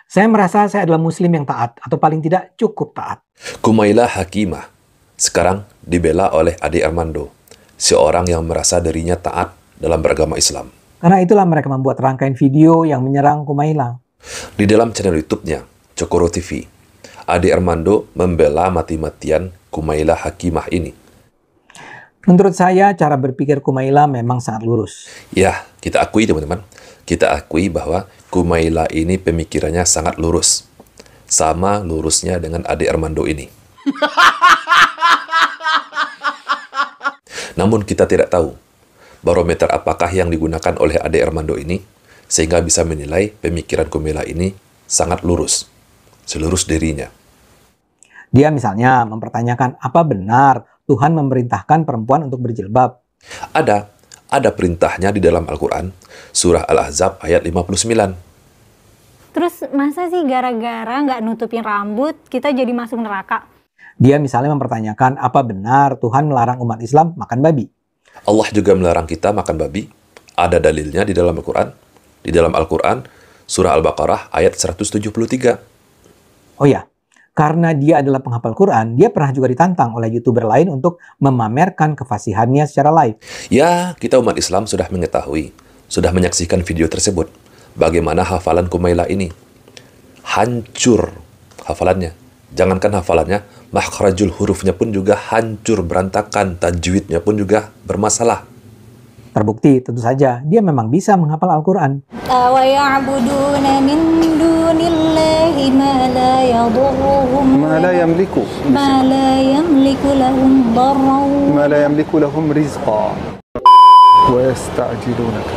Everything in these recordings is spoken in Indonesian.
Saya merasa saya adalah muslim yang taat, atau paling tidak cukup taat. Kumailah Hakimah sekarang dibela oleh Ade Armando, seorang yang merasa dirinya taat dalam beragama Islam. Karena itulah mereka membuat rangkaian video yang menyerang Kumaila. Di dalam channel YouTube-nya, Cokoro TV, Ade Armando membela mati-matian Kumailah Hakimah ini. Menurut saya, cara berpikir Kumaila memang sangat lurus. Ya, kita akui teman-teman. Kita akui bahwa Kumaila ini pemikirannya sangat lurus. Sama lurusnya dengan Ade Armando ini. Namun kita tidak tahu barometer apakah yang digunakan oleh Ade Armando ini sehingga bisa menilai pemikiran Kumaila ini sangat lurus, selurus dirinya. Dia misalnya mempertanyakan apa benar Tuhan memerintahkan perempuan untuk berjilbab. Ada perintahnya di dalam Al-Quran, surah Al-Ahzab ayat 59. Terus masa sih gara-gara nggak nutupin rambut kita jadi masuk neraka? Dia misalnya mempertanyakan apa benar Tuhan melarang umat Islam makan babi. Allah juga melarang kita makan babi. Ada dalilnya di dalam Al-Quran. Di dalam Al-Quran, surah Al-Baqarah ayat 173. Oh ya, karena dia adalah penghafal Quran, dia pernah juga ditantang oleh YouTuber lain untuk memamerkan kefasihannya secara live. Ya, kita umat Islam sudah mengetahui, sudah menyaksikan video tersebut. Bagaimana hafalan Kumaila ini. Hancur hafalannya. Jangankan hafalannya, makhrajul hurufnya pun juga hancur, berantakan. Tajwidnya pun juga bermasalah. Terbukti, tentu saja, dia memang bisa menghafal Al-Quran. وَيَعْبُدُونَ مِن دُونِ اللَّهِ مَا لَا يَضُرُّهُمْ ما لا يملك مَا لَا يَمْلِكُ لَهُمْ ضَرًّا ما لا يملك لهم رزقا وَيَسْتَعْجِلُونَك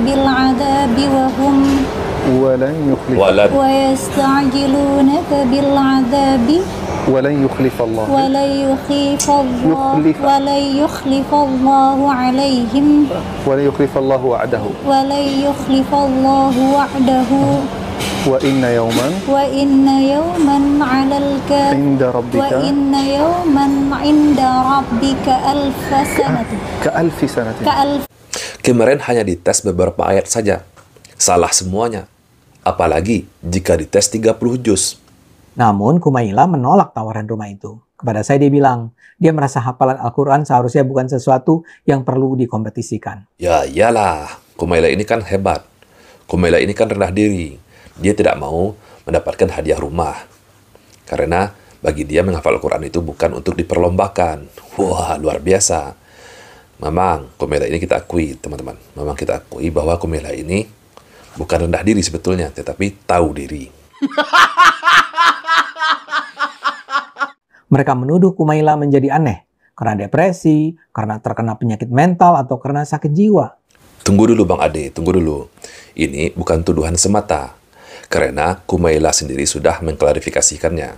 بِالْعَذَابِ وَهُمْ وَيَسْتَعْجِلُونَك بِالْعَذَابِ ولن يخلف الله وَلَن يُخْلِفَ اللَّهُ عَلَيْهِمْ ولن يخلف الله وعده وَلَن يُخْلِفَ اللَّهُ وَعْدَهُ وإن يوما على عند ربك وإن يوما عند ربك كألف سنة. Kemarin hanya dites beberapa ayat saja. Salah semuanya. Apalagi jika dites 30 juz. Namun Kumaila menolak tawaran rumah itu. Kepada saya dia bilang, dia merasa hafalan Al-Quran seharusnya bukan sesuatu yang perlu dikompetisikan. Ya iyalah, Kumaila ini kan hebat. Kumaila ini kan rendah diri. Dia tidak mau mendapatkan hadiah rumah. Karena bagi dia menghafal Al-Quran itu bukan untuk diperlombakan. Wah, luar biasa. Memang Kumaila ini kita akui, teman-teman. Memang kita akui bahwa Kumaila ini bukan rendah diri sebetulnya, tetapi tahu diri. Mereka menuduh Kumaila menjadi aneh karena depresi, karena terkena penyakit mental, atau karena sakit jiwa. Tunggu dulu Bang Ade, tunggu dulu. Ini bukan tuduhan semata. Karena Kumaila sendiri sudah mengklarifikasikannya.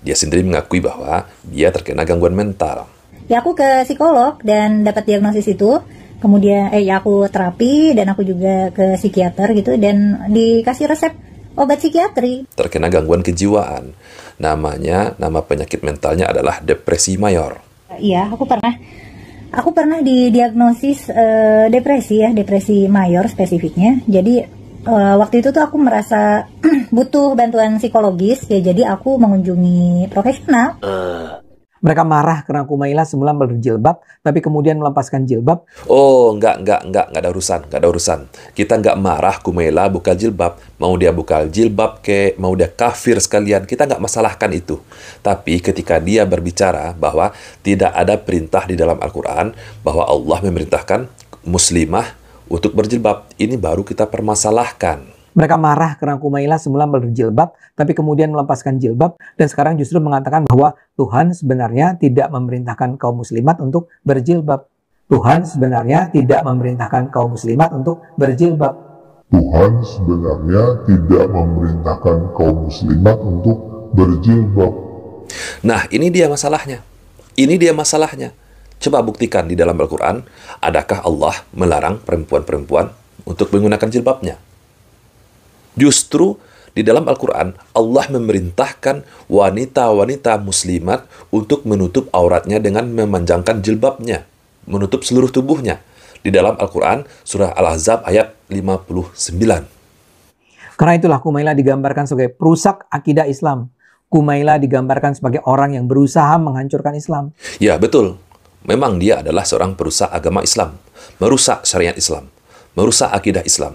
Dia sendiri mengakui bahwa dia terkena gangguan mental. Ya aku ke psikolog dan dapat diagnosis itu. Kemudian ya aku terapi dan aku juga ke psikiater gitu dan dikasih resep obat psikiatri. Terkena gangguan kejiwaan. Nama penyakit mentalnya adalah depresi mayor. Iya, aku pernah didiagnosis depresi mayor spesifiknya. Jadi waktu itu tuh aku merasa butuh bantuan psikologis ya, jadi aku mengunjungi profesional. Mereka marah karena Kumaila semula berjilbab, tapi kemudian melepaskan jilbab. Oh, enggak ada urusan. Kita enggak marah Kumaila buka jilbab. Mau dia buka jilbab mau dia kafir sekalian, kita enggak masalahkan itu. Tapi ketika dia berbicara bahwa tidak ada perintah di dalam Al-Quran, bahwa Allah memerintahkan muslimah untuk berjilbab, ini baru kita permasalahkan. Mereka marah karena Kumaila semula berjilbab, tapi kemudian melepaskan jilbab, dan sekarang justru mengatakan bahwa Tuhan sebenarnya tidak memerintahkan kaum muslimat untuk berjilbab. Tuhan sebenarnya tidak memerintahkan kaum muslimat untuk berjilbab. Tuhan sebenarnya tidak memerintahkan kaum muslimat untuk berjilbab. Nah, ini dia masalahnya. Coba buktikan di dalam Al-Quran, adakah Allah melarang perempuan-perempuan untuk menggunakan jilbabnya? Justru di dalam Al-Quran, Allah memerintahkan wanita-wanita muslimat untuk menutup auratnya dengan memanjangkan jilbabnya, menutup seluruh tubuhnya. Di dalam Al-Quran, surah Al-Ahzab ayat 59. Karena itulah Kumaila digambarkan sebagai perusak akidah Islam. Kumaila digambarkan sebagai orang yang berusaha menghancurkan Islam. Ya, betul. Memang dia adalah seorang perusak agama Islam, merusak syariat Islam, merusak akidah Islam.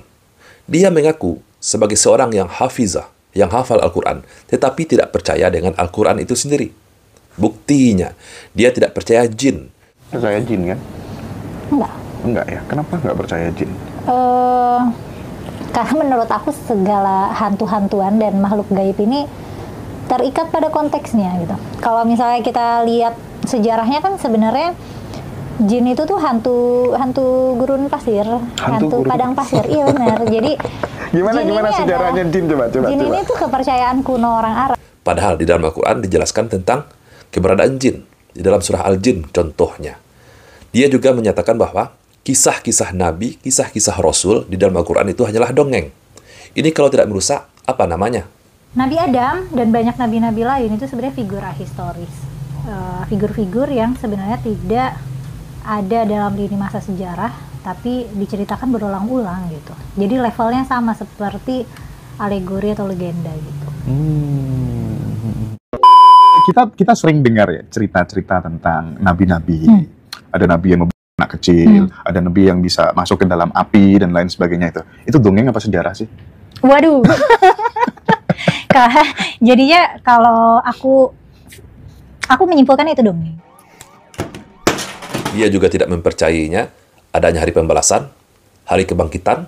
Dia mengaku sebagai seorang yang hafizah, yang hafal Al-Quran, tetapi tidak percaya dengan Al-Quran itu sendiri. Buktinya, dia tidak percaya jin. Percaya jin kan? Enggak. Enggak ya? Kenapa enggak percaya jin? Karena menurut aku segala hantu-hantuan dan makhluk gaib ini terikat pada konteksnya gitu. Kalau misalnya kita lihat sejarahnya kan sebenarnya jin itu tuh hantu gurun pasir, hantu padang pasir. Iya benar. Jadi Gimana sejarahnya jin coba. Jin ini tuh kepercayaan kuno orang Arab. Padahal di dalam Al-Quran dijelaskan tentang keberadaan jin. Di dalam surah Al-Jin contohnya. Dia juga menyatakan bahwa kisah-kisah Nabi, kisah-kisah Rasul di dalam Al-Quran itu hanyalah dongeng. Ini kalau tidak merusak, apa namanya? Nabi Adam dan banyak nabi-nabi lain itu sebenarnya figur ahistoris. Figur-figur yang sebenarnya tidak ada dalam lini masa sejarah, tapi diceritakan berulang-ulang gitu. Jadi levelnya sama seperti alegori atau legenda gitu. Kita sering dengar ya cerita-cerita tentang nabi-nabi. Ada nabi yang membunuh anak kecil, ada nabi yang bisa masuk ke dalam api dan lain sebagainya itu. Itu dongeng apa sejarah sih? Waduh. Jadinya kalau aku menyimpulkan itu dongeng. Dia juga tidak mempercayainya adanya hari pembalasan, hari kebangkitan.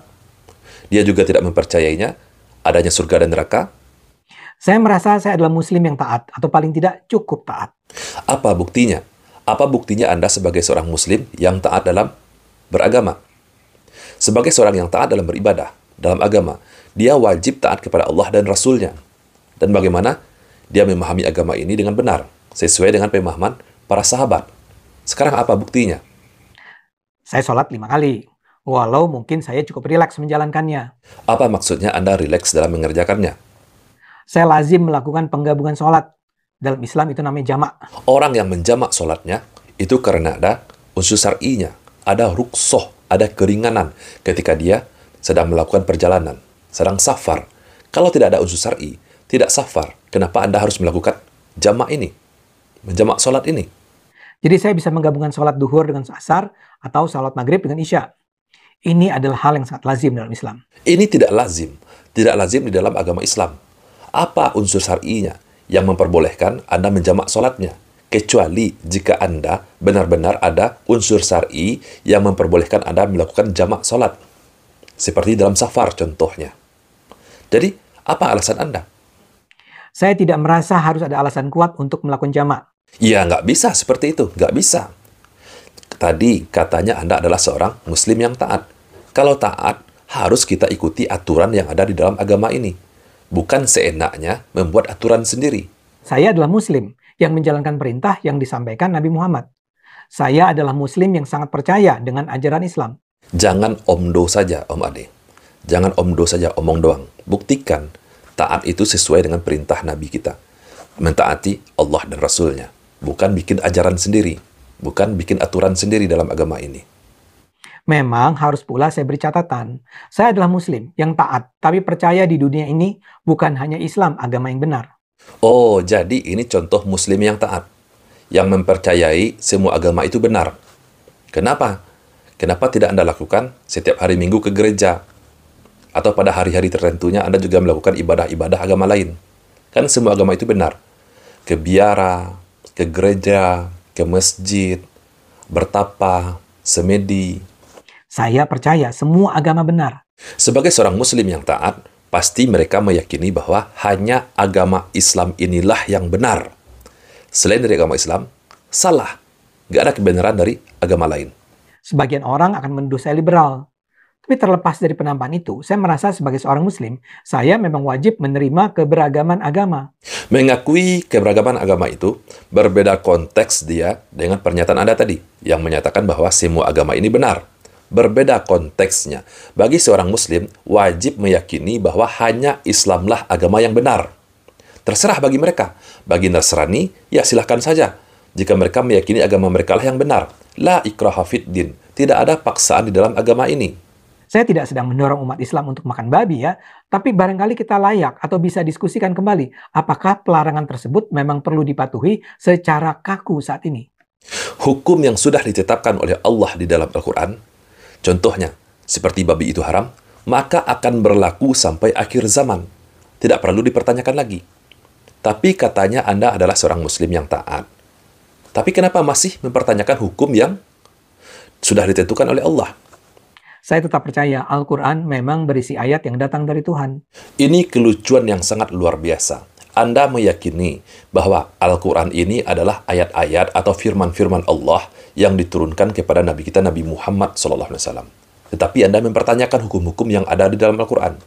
Dia juga tidak mempercayainya adanya surga dan neraka. Saya merasa saya adalah muslim yang taat, atau paling tidak cukup taat. Apa buktinya? Apa buktinya Anda sebagai seorang muslim yang taat dalam beragama? Sebagai seorang yang taat dalam beribadah, dalam agama, dia wajib taat kepada Allah dan Rasul-Nya. Dan bagaimana dia memahami agama ini dengan benar, sesuai dengan pemahaman para sahabat. Sekarang apa buktinya? Saya sholat 5 kali, walau mungkin saya cukup rileks menjalankannya. Apa maksudnya Anda rileks dalam mengerjakannya? Saya lazim melakukan penggabungan sholat. Dalam Islam itu namanya jamak. Orang yang menjamak sholatnya, itu karena ada unsur syar'inya, ada ruksoh, ada keringanan ketika dia sedang melakukan perjalanan, sedang safar. Kalau tidak ada unsur syar'i, tidak safar, kenapa Anda harus melakukan jamak ini? Menjamak sholat ini? Jadi saya bisa menggabungkan sholat duhur dengan asar, atau sholat maghrib dengan isya. Ini adalah hal yang sangat lazim dalam Islam. Ini tidak lazim. Tidak lazim di dalam agama Islam. Apa unsur syar'inya yang memperbolehkan Anda menjamak sholatnya? Kecuali jika Anda benar-benar ada unsur syar'i yang memperbolehkan Anda melakukan jamak sholat. Seperti dalam safar contohnya. Jadi, apa alasan Anda? Saya tidak merasa harus ada alasan kuat untuk melakukan jamak. Ya, nggak bisa seperti itu. Nggak bisa. Tadi katanya Anda adalah seorang muslim yang taat. Kalau taat, harus kita ikuti aturan yang ada di dalam agama ini. Bukan seenaknya membuat aturan sendiri. Saya adalah muslim yang menjalankan perintah yang disampaikan Nabi Muhammad. Saya adalah muslim yang sangat percaya dengan ajaran Islam. Jangan omdo saja, Om Ade. Jangan omdo saja, omong doang. Buktikan taat itu sesuai dengan perintah Nabi kita. Mentaati Allah dan Rasul-Nya. Bukan bikin ajaran sendiri. Bukan bikin aturan sendiri dalam agama ini. Memang harus pula saya beri catatan. Saya adalah muslim yang taat, tapi percaya di dunia ini bukan hanya Islam agama yang benar. Oh, jadi ini contoh muslim yang taat. Yang mempercayai semua agama itu benar. Kenapa? Kenapa tidak Anda lakukan setiap hari Minggu ke gereja? Atau pada hari-hari tertentunya Anda juga melakukan ibadah-ibadah agama lain? Kan semua agama itu benar. Ke biara, ke gereja, ke masjid, bertapa, semedi. Saya percaya semua agama benar. Sebagai seorang muslim yang taat, pasti mereka meyakini bahwa hanya agama Islam inilah yang benar. Selain dari agama Islam, salah. Nggak ada kebenaran dari agama lain. Sebagian orang akan menuduh saya liberal. Tapi terlepas dari penampakan itu, saya merasa sebagai seorang muslim, saya memang wajib menerima keberagaman agama. Mengakui keberagaman agama itu berbeda konteks dia dengan pernyataan Anda tadi, yang menyatakan bahwa semua agama ini benar. Berbeda konteksnya. Bagi seorang muslim, wajib meyakini bahwa hanya Islamlah agama yang benar. Terserah bagi mereka. Bagi Nasrani, ya silahkan saja. Jika mereka meyakini agama mereka lah yang benar. La ikraha fid din. Tidak ada paksaan di dalam agama ini. Saya tidak sedang mendorong umat Islam untuk makan babi ya, tapi barangkali kita layak atau bisa diskusikan kembali apakah pelarangan tersebut memang perlu dipatuhi secara kaku saat ini. Hukum yang sudah ditetapkan oleh Allah di dalam Al-Quran, contohnya seperti babi itu haram, maka akan berlaku sampai akhir zaman. Tidak perlu dipertanyakan lagi. Tapi katanya Anda adalah seorang muslim yang taat. Tapi kenapa masih mempertanyakan hukum yang sudah ditentukan oleh Allah? Saya tetap percaya Al-Quran memang berisi ayat yang datang dari Tuhan. Ini kelucuan yang sangat luar biasa. Anda meyakini bahwa Al-Quran ini adalah ayat-ayat atau firman-firman Allah yang diturunkan kepada Nabi kita Nabi Muhammad SAW. Tetapi Anda mempertanyakan hukum-hukum yang ada di dalam Al-Quran.